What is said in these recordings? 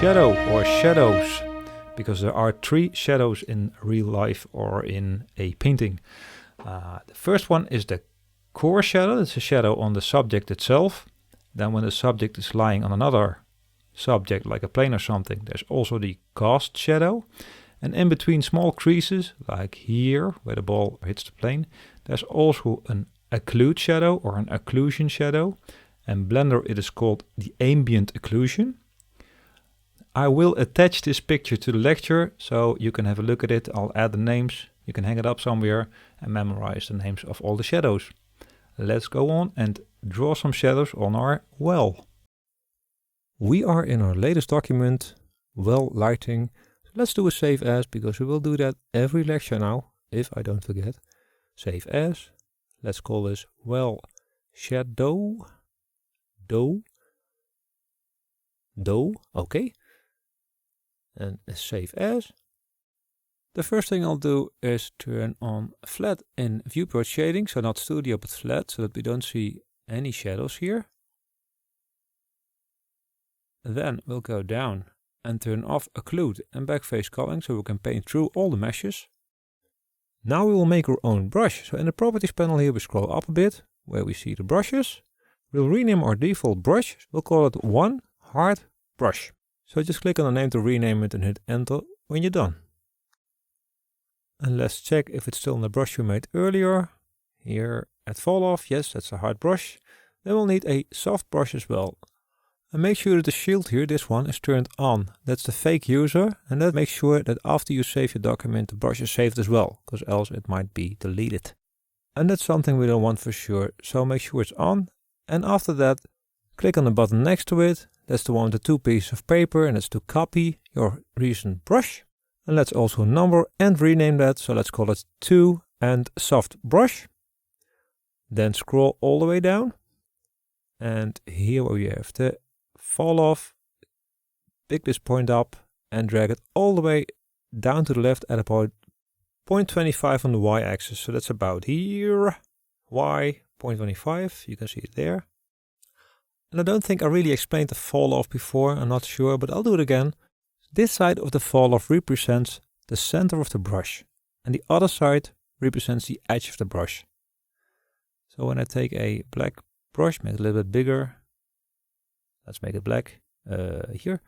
shadow or shadows, because there are 3 shadows in real life or in a painting. The first one is the core shadow. It's a shadow on the subject itself. Then when the subject is lying on another subject like a plane or something, there's also the cast shadow. And in between small creases, like here where the ball hits the plane, there's also an occlude shadow or an occlusion shadow. And Blender it is called the ambient occlusion. I will attach this picture to the lecture so you can have a look at it. I'll add the names. You can hang it up somewhere and memorize the names of all the shadows. Let's go on and draw some shadows on our well. We are in our latest document, well lighting. Let's do a save as, because we will do that every lecture now, if I don't forget. Save as. Let's call this well shadow. Okay. And save as. The first thing I'll do is turn on flat in viewport shading, so not studio but flat, so that we don't see any shadows here. Then we'll go down and turn off occlude and backface culling so we can paint through all the meshes. Now we will make our own brush. So in the properties panel here we scroll up a bit where we see the brushes. We'll rename our default brush. We'll call it one hard brush. So just click on the name to rename it and hit enter when you're done. And let's check if it's still in the brush we made earlier. Here at fall off, yes, that's a hard brush. Then we'll need a soft brush as well. And make sure that the shield here, this one, is turned on. That's the fake user, and that makes sure that after you save your document, the brush is saved as well, because else it might be deleted. And that's something we don't want for sure, so make sure it's on. And after that, click on the button next to it. That's the one with the 2 pieces of paper, and it's to copy your recent brush. And let's also number and rename that, so let's call it 2 and soft brush. Then scroll all the way down. And here where we have the fall off, pick this point up and drag it all the way down to the left at about 0.25 on the y-axis. So that's about here, y 0.25, you can see it there. And I don't think I really explained the fall off before, I'm not sure, but I'll do it again. This side of the fall off represents the center of the brush, and the other side represents the edge of the brush. So when I take a black brush, make it a little bit bigger. Let's make it black here.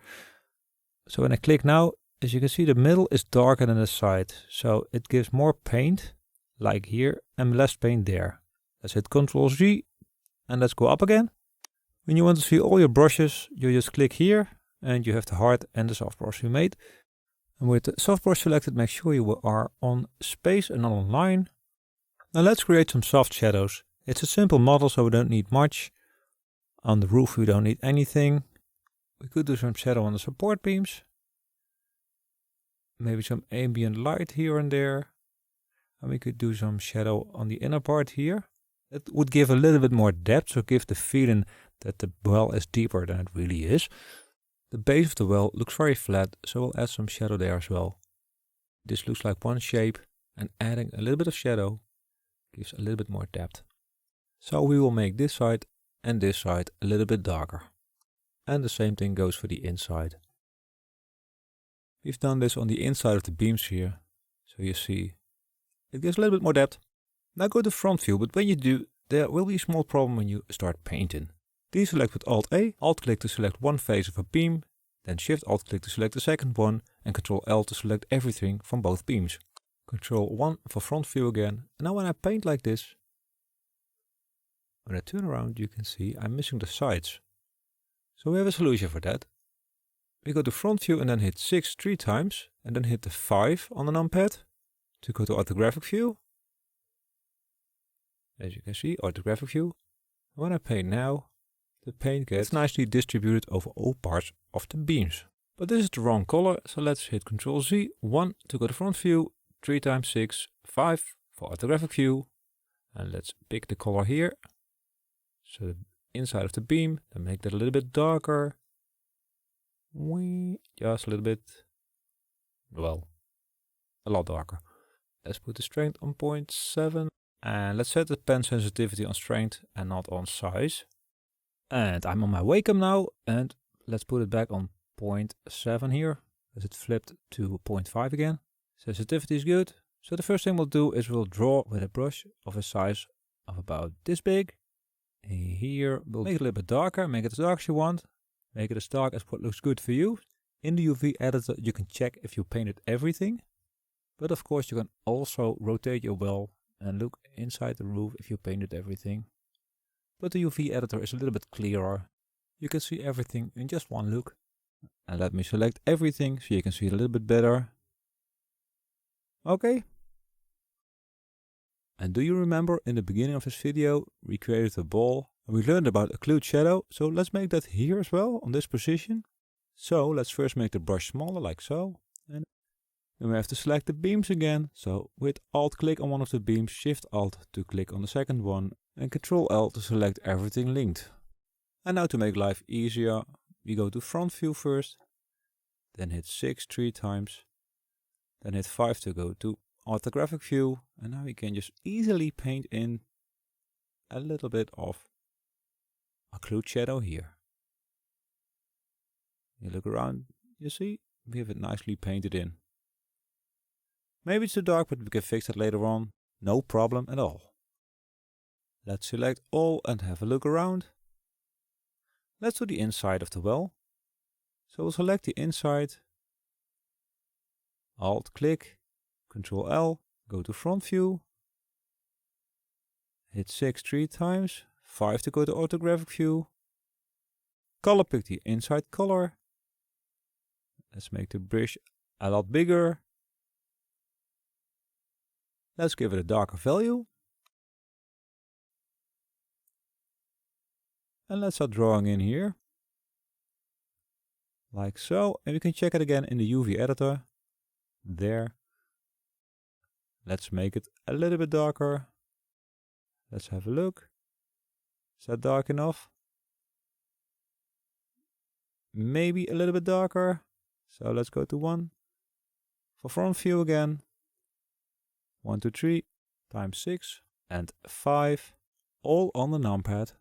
So when I click now, as you can see, the middle is darker than the side. So it gives more paint, like here, and less paint there. Let's hit Ctrl Z, and let's go up again. When you want to see all your brushes, you just click here, and you have the hard and the soft brush you made. And with the soft brush selected, make sure you are on space and not on line. Now let's create some soft shadows. It's a simple model, so we don't need much. On the roof we don't need anything. We could do some shadow on the support beams. Maybe some ambient light here and there. And we could do some shadow on the inner part here. It would give a little bit more depth, so give the feeling that the well is deeper than it really is. The base of the well looks very flat, so we'll add some shadow there as well. This looks like one shape, and adding a little bit of shadow gives a little bit more depth. So we will make this side and this side a little bit darker. And the same thing goes for the inside. We've done this on the inside of the beams here, so you see it gives a little bit more depth. Now go to front view, but when you do, there will be a small problem when you start painting. Deselect with Alt-A, Alt-click to select one face of a beam, then Shift-Alt-click to select the second one, and Ctrl-L to select everything from both beams. Ctrl-1 for front view again, and now when I paint like this, when I turn around you can see I'm missing the sides. So we have a solution for that. We go to front view and then hit 6 3 times, and then hit the 5 on the numpad to go to orthographic view. As you can see, orthographic view. When I paint now, the paint gets nicely distributed over all parts of the beams. But this is the wrong color, so let's hit Ctrl Z, 1 to go to front view, 3 times 6, 5 for orthographic view. And let's pick the color here. So the inside of the beam, then make that a little bit darker. Just a little bit, well, a lot darker. Let's put the strength on 0.7. And let's set the pen sensitivity on strength and not on size. And I'm on my Wacom now, and let's put it back on 0.7 here, as it flipped to 0.5 again. Sensitivity is good. So the first thing we'll do is we'll draw with a brush of a size of about this big. Here we'll make it a little bit darker, make it as dark as you want. Make it as dark as what looks good for you. In the UV editor you can check if you painted everything. But of course you can also rotate your well and look inside the roof if you painted everything. But the UV editor is a little bit clearer. You can see everything in just one look. And let me select everything so you can see it a little bit better. Okay. And do you remember in the beginning of this video we created a ball and we learned about occlude shadow, so let's make that here as well on this position. So let's first make the brush smaller like so, and then we have to select the beams again. So with Alt click on one of the beams, Shift Alt to click on the second one and Control L to select everything linked. And now to make life easier, we go to front view first, then hit 6 3 times, then hit 5 to go to orthographic view, and now we can just easily paint in a little bit of occlude shadow here. You look around, you see, we have it nicely painted in. Maybe it's too dark, but we can fix that later on, no problem at all. Let's select all and have a look around. Let's do the inside of the well. So we'll select the inside, Alt click, Control L, go to front view, hit 6 3 times, 5 to go to orthographic view, color pick the inside color. Let's make the brush a lot bigger. Let's give it a darker value. And let's start drawing in here. Like so. And we can check it again in the UV editor. There. Let's make it a little bit darker. Let's have a look. Is that dark enough? Maybe a little bit darker. So let's go to 1. For front view again. 1 2 3 times 6 and 5. All on the numpad.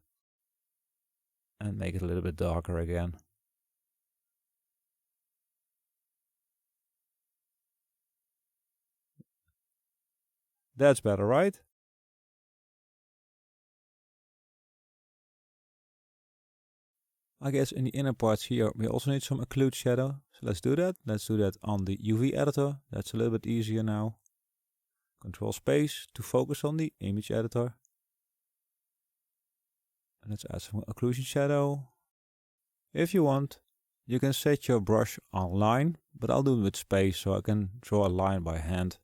And make it a little bit darker again. That's better, right? I guess in the inner parts here we also need some occlude shadow. So let's do that. Let's do that on the UV editor. That's a little bit easier now. Control space to focus on the image editor. And let's add some occlusion shadow. If you want, you can set your brush on line, but I'll do it with space so I can draw a line by hand.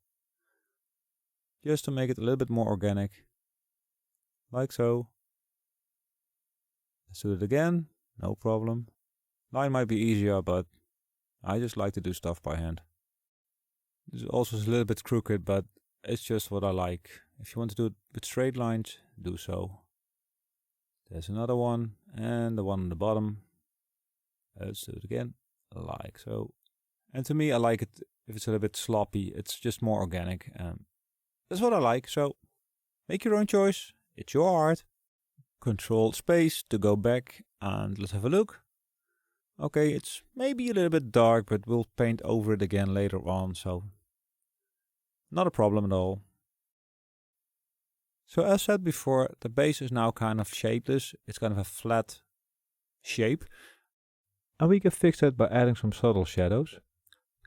Just to make it a little bit more organic. Like so. Let's do it again, no problem. Line might be easier, but I just like to do stuff by hand. This is also a little bit crooked, but it's just what I like. If you want to do it with straight lines, do so. There's another one, and the one on the bottom. Let's do it again, like so. And to me, I like it if it's a little bit sloppy. It's just more organic. That's what I like, so make your own choice. It's your art. Control space to go back, and let's have a look. Okay, it's maybe a little bit dark, but we'll paint over it again later on, so not a problem at all. So as said before, the base is now kind of shapeless. It's kind of a flat shape. And we can fix that by adding some subtle shadows.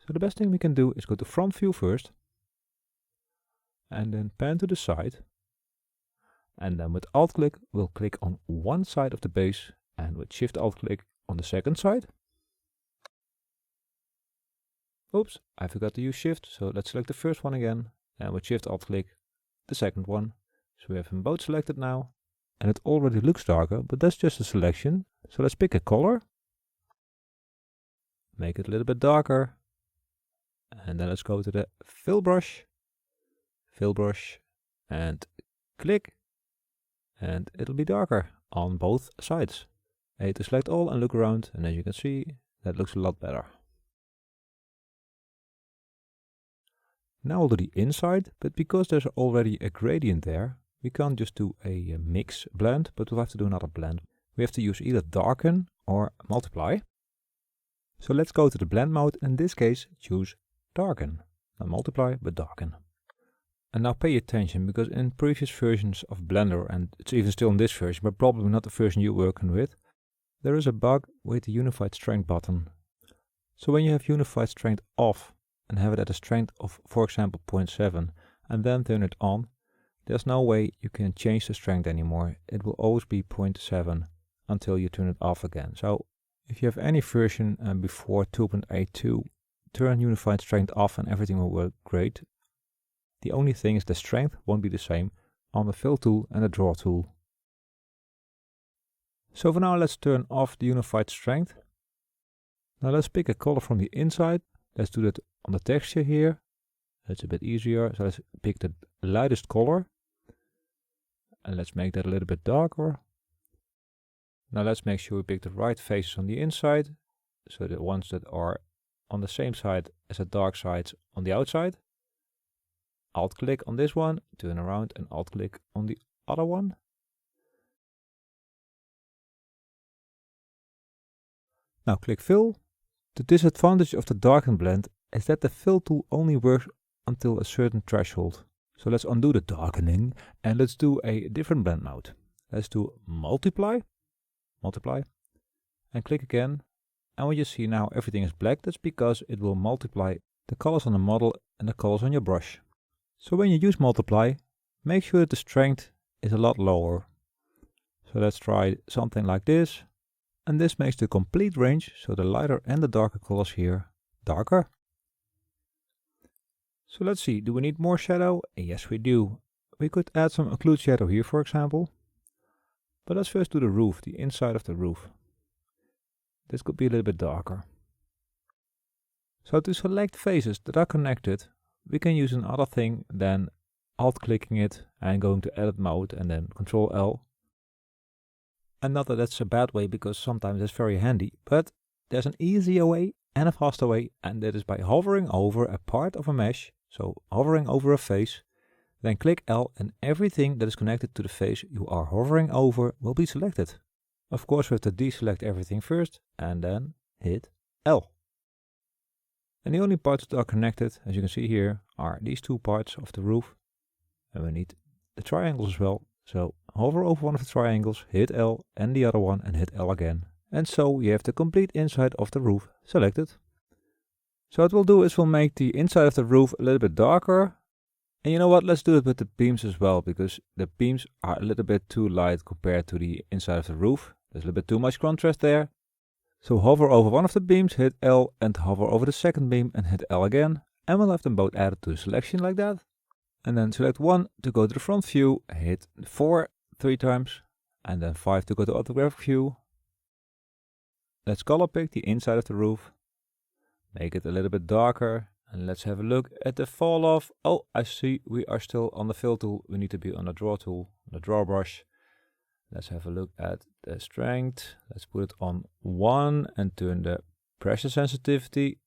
So the best thing we can do is go to front view first. And then pan to the side. And then with Alt click, we'll click on one side of the base. And with Shift Alt click on the second side. Oops, I forgot to use Shift. So let's select the first one again. And with Shift Alt click, the second one. So we have them both selected now. And it already looks darker, but that's just a selection. So let's pick a color. Make it a little bit darker. And then let's go to the fill brush, and click. And it'll be darker on both sides. A to select all and look around. And as you can see, that looks a lot better. Now we'll do the inside, but because there's already a gradient there, we can't just do a mix blend, but we'll have to do another blend. We have to use either darken or multiply. So let's go to the blend mode, and in this case choose darken. Not multiply, but darken. And now pay attention, because in previous versions of Blender, and it's even still in this version, but probably not the version you're working with, there is a bug with the unified strength button. So when you have unified strength off and have it at a strength of, for example, 0.7, and then turn it on, there's no way you can change the strength anymore. It will always be 0.7 until you turn it off again. So if you have any version before 2.82, turn unified strength off and everything will work great. The only thing is the strength won't be the same on the fill tool and the draw tool. So for now, let's turn off the unified strength. Now let's pick a color from the inside. Let's do that on the texture here. That's a bit easier. So let's pick the lightest color. And let's make that a little bit darker. Now let's make sure we pick the right faces on the inside. So the ones that are on the same side as the dark sides on the outside. Alt click on this one, turn around and alt click on the other one. Now click fill. The disadvantage of the darken blend is that the fill tool only works until a certain threshold. So let's undo the darkening and let's do a different blend mode. Let's do multiply, and click again. And what you see now, everything is black. That's because it will multiply the colors on the model and the colors on your brush. So when you use multiply, make sure that the strength is a lot lower. So let's try something like this. And this makes the complete range, so the lighter and the darker colors here, darker. So let's see, do we need more shadow? Yes, we do. We could add some occlude shadow here, for example. But let's first do the roof, the inside of the roof. This could be a little bit darker. So to select faces that are connected, we can use another thing than alt-clicking it and going to edit mode and then Ctrl L. And not that that's a bad way, because sometimes it's very handy, but there's an easier way and a faster way, and that is by hovering over a part of a mesh. So hovering over a face, then click L and everything that is connected to the face you are hovering over will be selected. Of course we have to deselect everything first and then hit L. And the only parts that are connected, as you can see here, are these two parts of the roof. And we need the triangles as well. So hover over one of the triangles, hit L and the other one and hit L again. And so you have the complete inside of the roof selected. So what we'll do is we'll make the inside of the roof a little bit darker. And you know what, let's do it with the beams as well, because the beams are a little bit too light compared to the inside of the roof. There's a little bit too much contrast there. So hover over one of the beams, hit L, and hover over the second beam and hit L again. And we'll have them both added to the selection like that. And then select 1 to go to the front view, hit 4 3 times, and then 5 to go to orthographic view. Let's color pick the inside of the roof, make it a little bit darker, and let's have a look at the fall off. Oh, I see we are still on the fill tool, we need to be on the draw tool, the draw brush. Let's have a look at the strength. Let's put it on 1 and turn the pressure sensitivity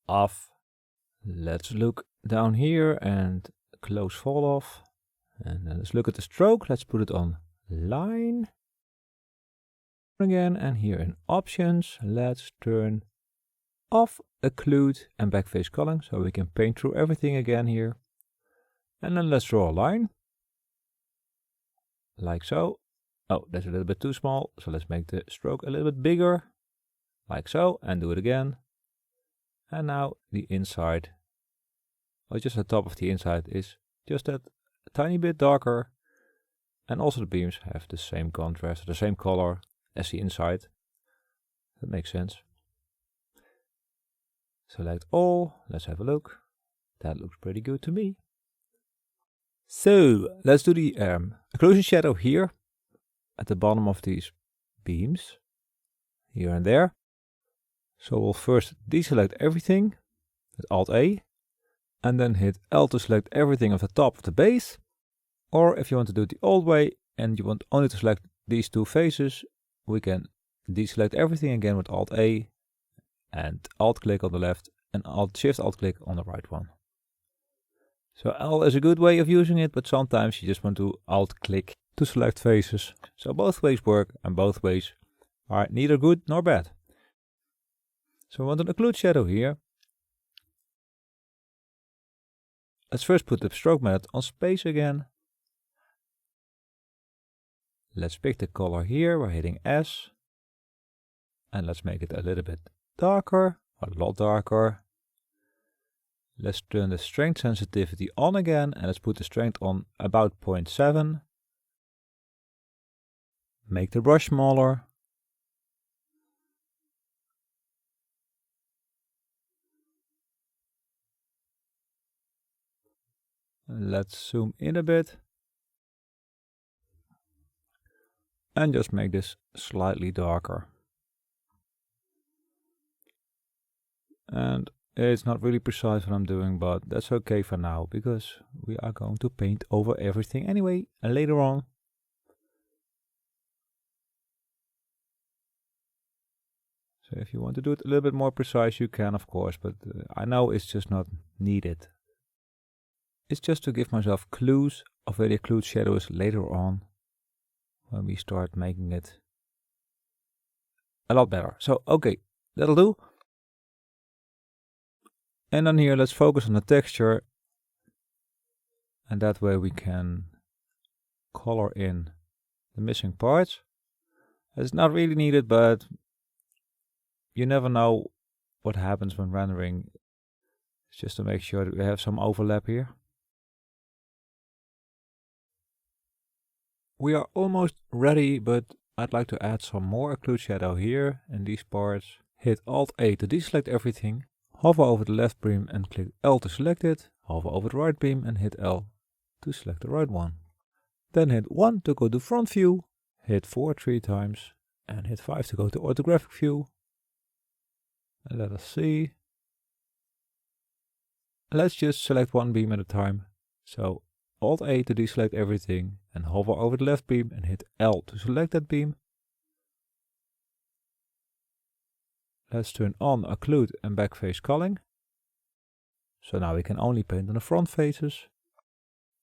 off. Let's look down here and close fall off. And then let's look at the stroke. Let's put it on line. Again, and here in options, let's turn off occlude and backface culling so we can paint through everything again here. And then let's draw a line. Like so. Oh, that's a little bit too small. So let's make the stroke a little bit bigger. Like so. And do it again. And now the inside, or just the top of the inside, is just that a tiny bit darker. And also the beams have the same contrast, the same color as the inside. That makes sense. Select all. Let's have a look. That looks pretty good to me. So let's do the occlusion shadow here at the bottom of these beams, here and there. So we'll first deselect everything with Alt A, and then hit L to select everything at the top of the base. Or if you want to do it the old way and you want only to select these two faces, we can deselect everything again with Alt A and Alt click on the left and Shift Alt click on the right one. So L is a good way of using it, but sometimes you just want to Alt click to select faces. So both ways work and both ways are neither good nor bad. So I want an occlude shadow here. Let's first put the stroke method on space again. Let's pick the color here by hitting S. And let's make it a little bit darker, a lot darker. Let's turn the strength sensitivity on again and let's put the strength on about 0.7. Make the brush smaller. Let's zoom in a bit. And just make this slightly darker. And it's not really precise what I'm doing, but that's okay for now, because we are going to paint over everything anyway, and later on. So if you want to do it a little bit more precise, you can, of course, but I know it's just not needed. It's just to give myself clues of where the occlude shadow is later on, when we start making it a lot better. So, okay, that'll do. And then here, let's focus on the texture. And that way we can color in the missing parts. It's not really needed, but you never know what happens when rendering. It's just to make sure that we have some overlap here. We are almost ready, but I'd like to add some more occlude shadow here in these parts. Hit Alt-A to deselect everything. Hover over the left beam and click L to select it. Hover over the right beam and hit L to select the right one. Then hit 1 to go to front view. Hit 4 3 times. And hit 5 to go to orthographic view. And let us see. Let's just select one beam at a time. So Alt-A to deselect everything. And hover over the left beam and hit L to select that beam. Let's turn on occlude and back face culling. So now we can only paint on the front faces.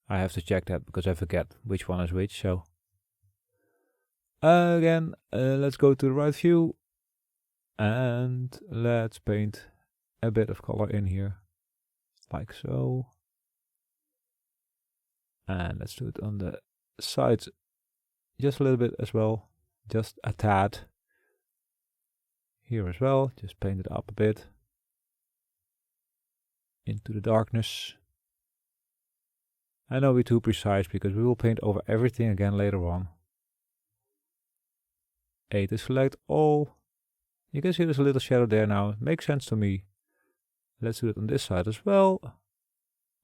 I have to check that because I forget which one is which. So again, let's go to the right view and let's paint a bit of color in here, like so. And let's do it on the sides just a little bit as well, just a tad. Here as well, just paint it up a bit into the darkness. I know we're too precise because we will paint over everything again later on. A to select all. You can see there's a little shadow there now. It makes sense to me. Let's do it on this side as well.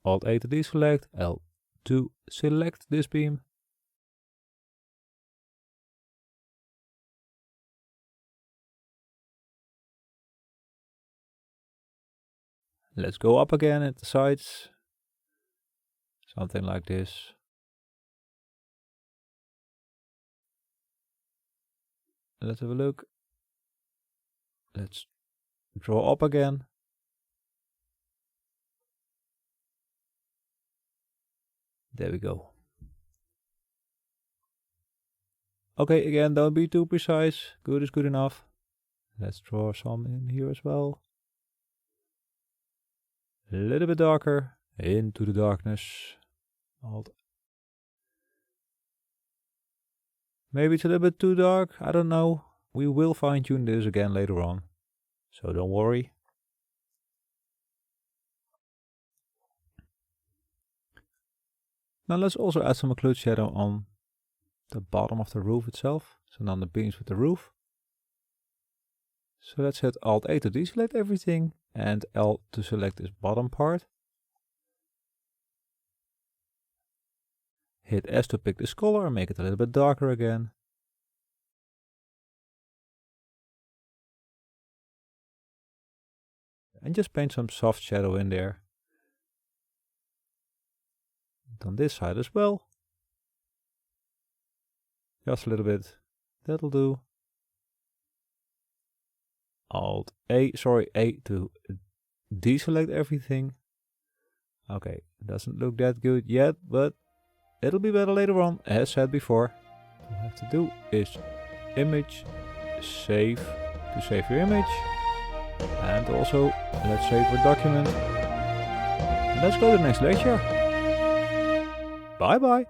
Alt-A to deselect, L to select this beam. Let's go up again at the sides. Something like this. Let's have a look. Let's draw up again. There we go. Okay, again, don't be too precise. Good is good enough. Let's draw some in here as well. A little bit darker into the darkness. Maybe it's a little bit too dark, I don't know. We will fine tune this again later on, so don't worry. Now let's also add some occlude shadow on the bottom of the roof itself, so on the beams with the roof. So let's hit Alt-A to deselect everything and L to select this bottom part. Hit S to pick this color and make it a little bit darker again. And just paint some soft shadow in there. And on this side as well. Just a little bit. That'll do. A to deselect everything. Okay, doesn't look that good yet, but it'll be better later on, as said before. All you have to do is image, save to save your image. And also, let's save our document. Let's go to the next lecture. Bye bye.